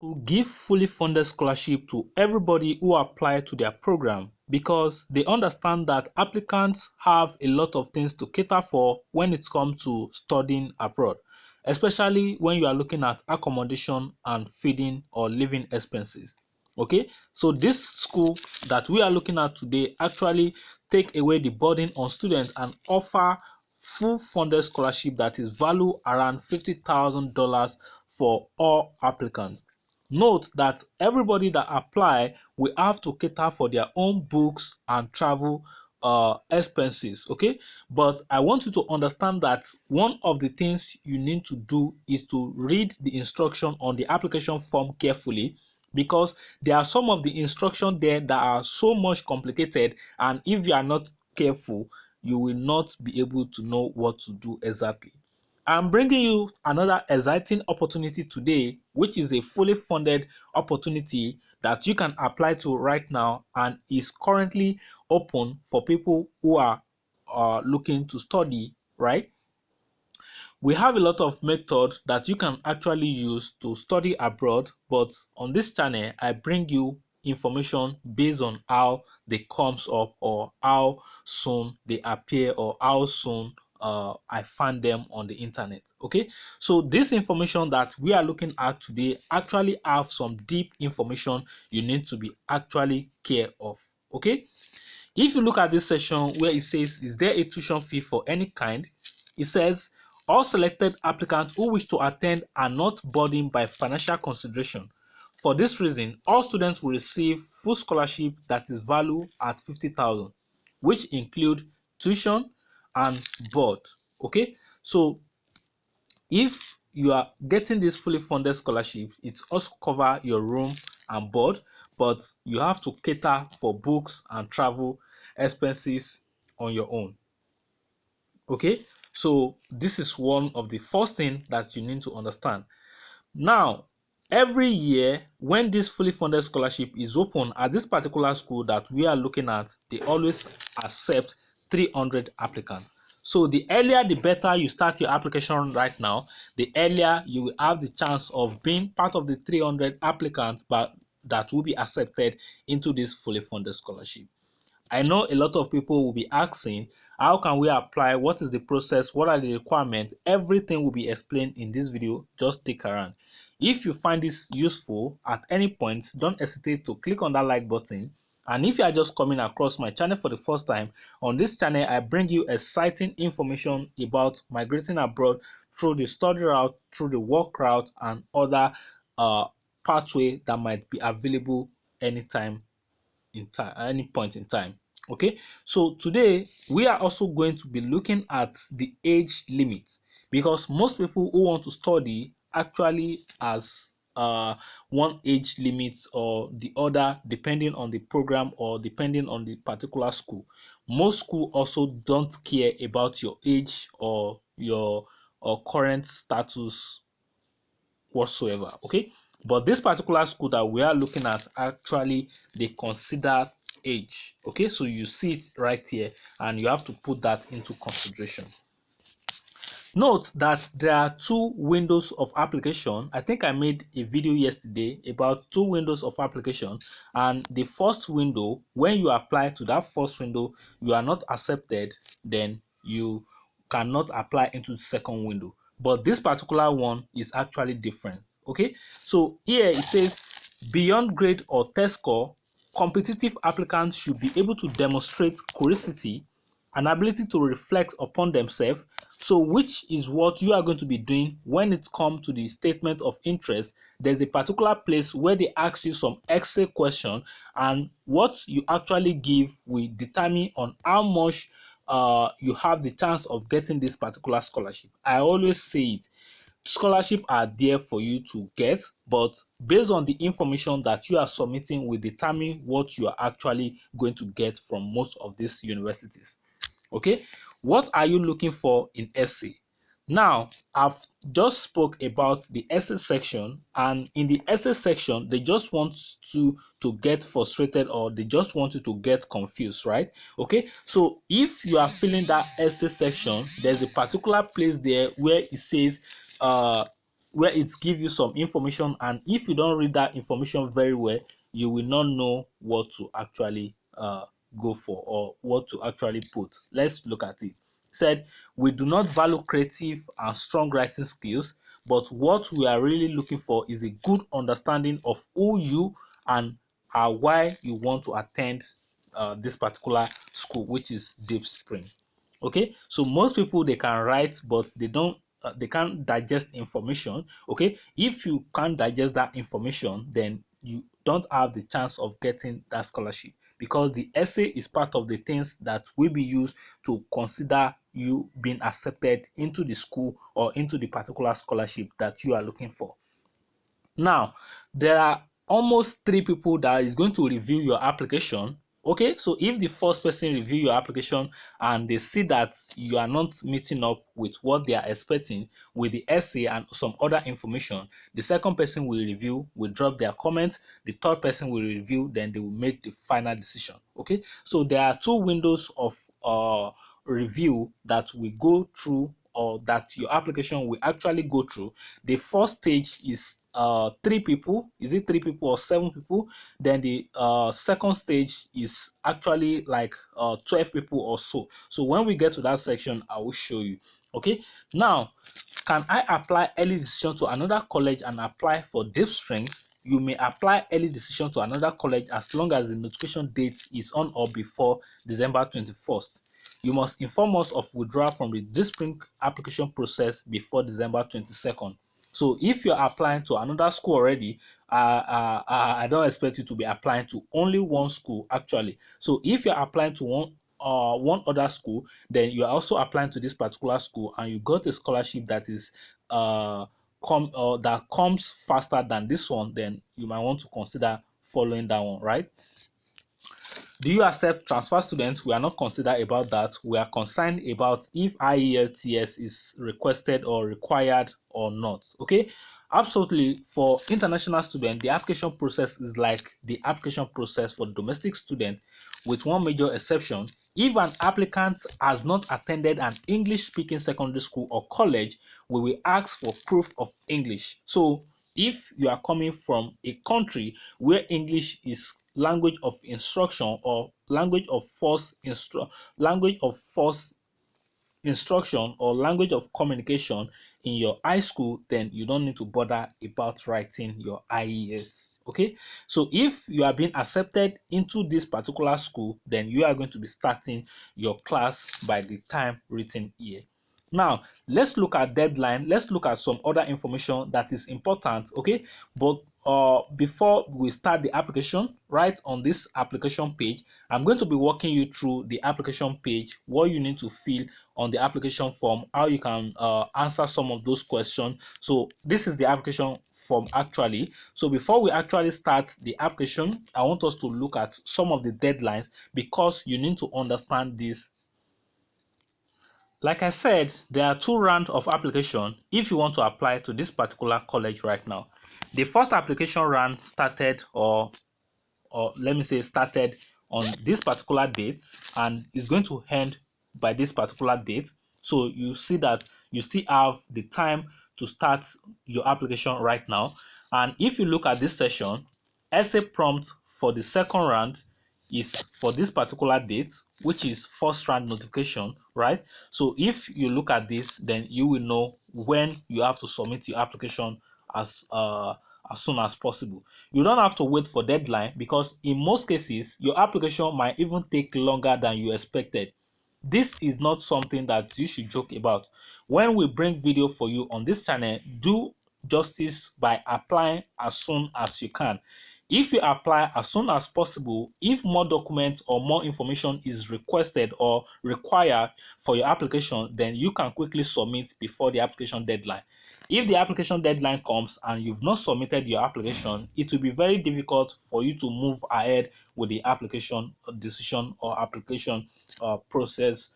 to give fully funded scholarship to everybody who apply to their program, because they understand that applicants have a lot of things to cater for when it comes to studying abroad, especially when you are looking at accommodation and feeding or living expenses. Okay, so this school that we are looking at today actually take away the burden on students and offer full funded scholarship that is valued around $50,000 for all applicants. Note that everybody that apply will have to cater for their own books and travel expenses. Okay, but I want you to understand that one of the things you need to do is to read the instruction on the application form carefully, because there are some of the instructions there that are so much complicated, and if you are not careful, you will not be able to know what to do exactly. I'm bringing you another exciting opportunity today, which is a fully funded opportunity that you can apply to right now and is currently open for people who are looking to study, right? We have a lot of methods that you can actually use to study abroad, but on this channel I bring you information based on how they comes up or how soon they appear or how soon I find them on the internet. Okay, so this information that we are looking at today actually have some deep information you need to be actually care of. Okay, if you look at this section where it says, is there a tuition fee for any kind? It says, all selected applicants who wish to attend are not burdened by financial consideration. For this reason, all students will receive full scholarship that is valued at 50,000, which include tuition and board. Okay, so if you are getting this fully funded scholarship, it also cover your room and board, but you have to cater for books and travel expenses on your own. Okay, so this is one of the first thing that you need to understand. Now, every year when this fully funded scholarship is open at this particular school that we are looking at, they always accept 300 applicants. So the earlier the better you start your application right now, the earlier you will have the chance of being part of the 300 applicants but that will be accepted into this fully funded scholarship. I know a lot of people will be asking, how can we apply? What is the process? What are the requirements? Everything will be explained in this video. Just stick around. If you find this useful at any point, don't hesitate to click on that like button. And if you are just coming across my channel for the first time, on this channel, I bring you exciting information about migrating abroad through the study route, through the work route, and other pathway that might be available anytime in time, at any point in time. Okay, so today we are also going to be looking at the age limit, because most people who want to study actually has one age limit or the other, depending on the program or depending on the particular school. Most school also don't care about your age or your current status whatsoever. Okay, but this particular school that we are looking at, actually they consider age. Okay, so you see it right here and you have to put that into consideration. Note that there are two windows of application. I think I made a video yesterday about two windows of application, and the first window, when you apply to that first window, you are not accepted, then you cannot apply into the second window. But this particular one is actually different. Okay, so here it says beyond grade or test score, competitive applicants should be able to demonstrate curiosity, an ability to reflect upon themselves. So which is what you are going to be doing when it comes to the statement of interest. There's a particular place where they ask you some essay question, and what you actually give will determine on how much you have the chance of getting this particular scholarship. I always say it, scholarship are there for you to get, but based on the information that you are submitting will determine what you are actually going to get from most of these universities. Okay, what are you looking for in essay? Now, I've just spoke about the essay section, and in the essay section, they just want to get frustrated, or they just want you to get confused, right? Okay, so if you are filling that essay section, there's a particular place there where it says where it gives you some information, and if you don't read that information very well, you will not know what to actually go for or what to actually put. Let's look at it. Said, we do not value creative and strong writing skills, but what we are really looking for is a good understanding of who you and why you want to attend this particular school, which is Deep Spring. Okay, so most people, they can write, but they can't digest information. Okay, if you can't digest that information, then you don't have the chance of getting that scholarship, because the essay is part of the things that will be used to consider you being accepted into the school or into the particular scholarship that you are looking for. Now, there are almost 3 people that is going to review your application. Okay, so if the first person review your application and they see that you are not meeting up with what they are expecting with the essay and some other information, the second person will review, will drop their comments, the third person will review, then they will make the final decision. Okay, so there are 2 windows of review that we go through, or that your application will actually go through. The first stage is 3 people. Is it 3 people or 7 people? Then the second stage is actually like 12 people or so. So when we get to that section, I will show you. Okay, now, can I apply early decision to another college and apply for Deep Spring? You may apply early decision to another college as long as the notification date is on or before December 21st. You must inform us of withdrawal from the Deep Spring application process before December 22nd. So if you're applying to another school already, I don't expect you to be applying to only one school actually. So if you're applying to one other school, then you are also applying to this particular school, and you got a scholarship that is that comes faster than this one, then you might want to consider following that one, right? Do you accept transfer students? We are not considered about that. We are concerned about if IELTS is requested or required or not. Okay, absolutely. For international students, the application process is like the application process for domestic students, with one major exception. If an applicant has not attended an English-speaking secondary school or college, we will ask for proof of English. So if you are coming from a country where English is language of instruction or language of instruction or language of communication in your high school, then you don't need to bother about writing your IELTS. Okay, so if you are being accepted into this particular school, then you are going to be starting your class by the time written here. Now, let's look at deadline. Let's look at some other information that is important. Okay, but before we start the application, right on this application page, I'm going to be walking you through the application page, what you need to fill on the application form, how you can answer some of those questions. So this is the application form actually. So before we actually start the application, I want us to look at some of the deadlines, because you need to understand this. Like I said, there are 2 rounds of application if you want to apply to this particular college right now. The first application round started, or let me say started on this particular date, and is going to end by this particular date. So you see that you still have the time to start your application right now. And if you look at this session, essay prompt for the second round is for this particular date, which is first round notification, right? So if you look at this, then you will know when you have to submit your application as soon as possible. You don't have to wait for deadline, because in most cases your application might even take longer than you expected. This is not something that you should joke about. When we bring video for you on this channel, do justice by applying as soon as you can. If you apply as soon as possible, if more documents or more information is requested or required for your application, then you can quickly submit before the application deadline. If the application deadline comes and you've not submitted your application, it will be very difficult for you to move ahead with the application decision or application process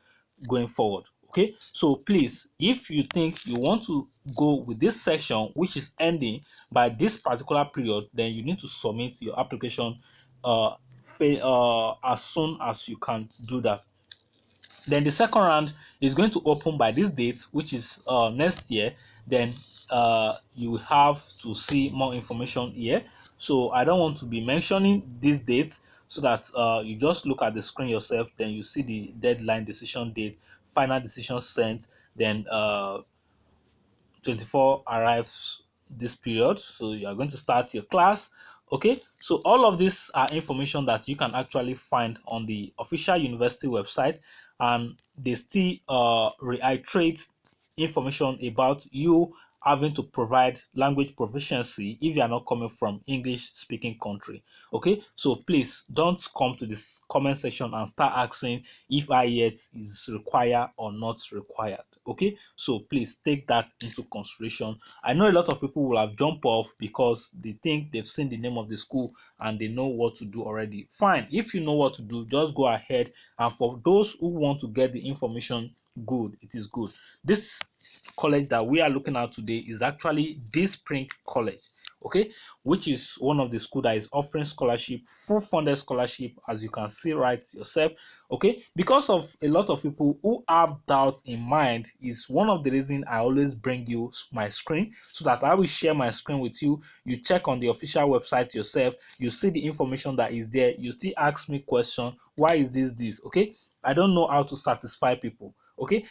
going forward. Okay, so please, if you think you want to go with this section which is ending by this particular period, then you need to submit your application as soon as you can do that. Then the second round is going to open by this date, which is next year, then you have to see more information here. So I don't want to be mentioning these dates, so that you just look at the screen yourself, then you see the deadline, decision date, final decision sent, then 24 arrives this period, so you are going to start your class. Okay, so all of these are information that you can actually find on the official university website, and they still reiterate information about you having to provide language proficiency if you are not coming from English speaking country. Okay, so please don't come to this comment section and start asking if IELTS is required or not required. Okay, so please take that into consideration. I know a lot of people will have jumped off because they think they've seen the name of the school and they know what to do already. Fine, if you know what to do, just go ahead. And for those who want to get the information, good, it is good. This college that we are looking at today is actually This Spring College, okay, which is one of the school that is offering scholarship, full funded scholarship, as you can see right yourself. Okay, because of a lot of people who have doubts in mind, is one of the reasons I always bring you my screen, so that I will share my screen with you. You check on the official website yourself, you see the information that is there, you still ask me question, why is this? Okay, I don't know how to satisfy people. Okay,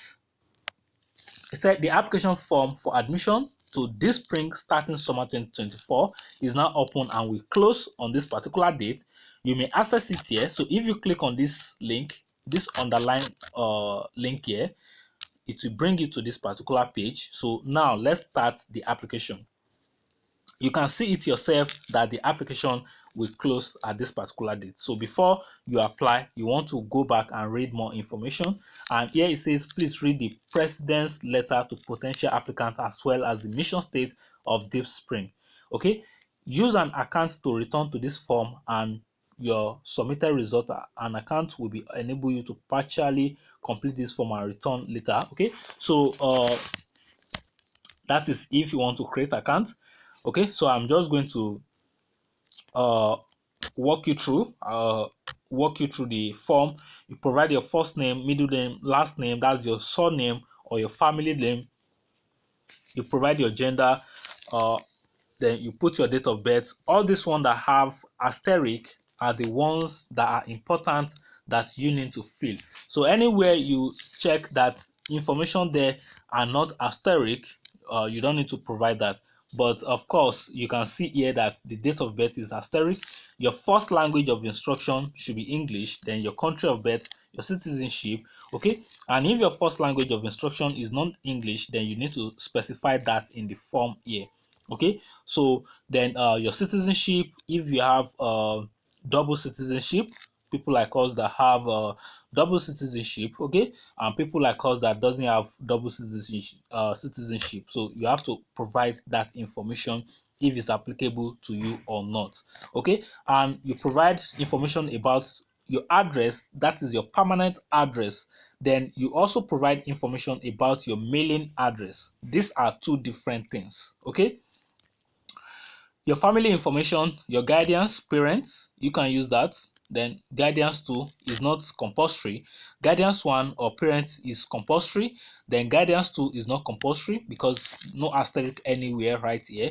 it said the application form for admission to this spring starting summer 2024 is now open and will close on this particular date. You may access it here. So if you click on this link, this underline link here, it will bring you to this particular page. So now let's start the application. You can see it yourself that the application will close at this particular date. So before you apply, you want to go back and read more information. And here it says, please read the president's letter to potential applicants as well as the mission state of Deep Spring. Okay, use an account to return to this form, and your submitted result, an account will be enable you to partially complete this form and return later. Okay, so that is if you want to create account. Okay, so I'm just going to uh walk you through the form. You provide your first name, middle name, last name, that's your surname or your family name. You provide your gender, uh then you put your date of birth. All these ones that have asterisk are the ones that are important that you need to fill. So anywhere you check that information there are not asterisk, you don't need to provide that. But of course, you can see here that the date of birth is asterisk. Your first language of instruction should be English, then your country of birth, your citizenship. Okay, and if your first language of instruction is not English, then you need to specify that in the form here. Okay, so then your citizenship, if you have double citizenship, people like us that have double citizenship, okay, and people like us that doesn't have double citizenship, so you have to provide that information if it's applicable to you or not. Okay, and you provide information about your address, that is your permanent address. Then you also provide information about your mailing address. These are two different things. Okay, your family information, your guardians, parents, you can use that. Then guardians 2 is not compulsory. Guardians 1 or parents is compulsory. Then guardians 2 is not compulsory because no asterisk anywhere right here.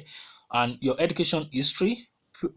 And your education history,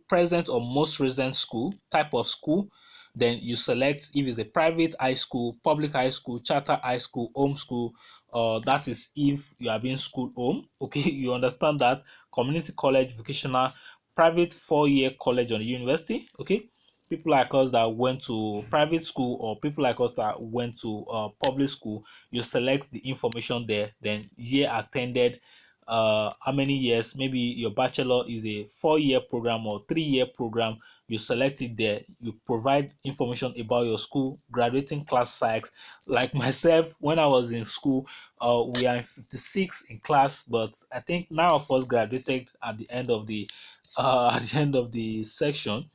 present or most recent school, type of school. Then you select if it's a private high school, public high school, charter high school, home school. That is if you are being school home. Okay, you understand that. Community college, vocational, private 4-year college or university. Okay, people like us that went to private school or people like us that went to public school, you select the information there. Then year attended, how many years, maybe your bachelor is a 4-year program or 3-year program, you select it there. You provide information about your school, graduating class size. Like myself, when I was in school, we are in 56 in class, but I think none of us graduated at the end of the at the end of the section.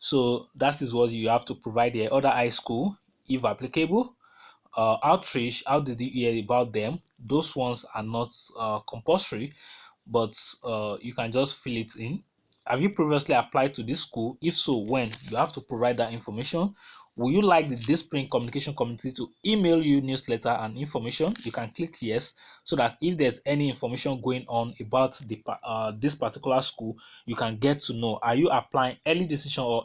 So that is what you have to provide there. Other high school, if applicable. Outreach, how did you hear about them? Those ones are not compulsory, but you can just fill it in. Have you previously applied to this school? If so, when? You have to provide that information. Will you like the Spring Communication Committee to email you newsletter and information? You can click yes, so that if there's any information going on about this particular school, you can get to know. Are you applying early decision or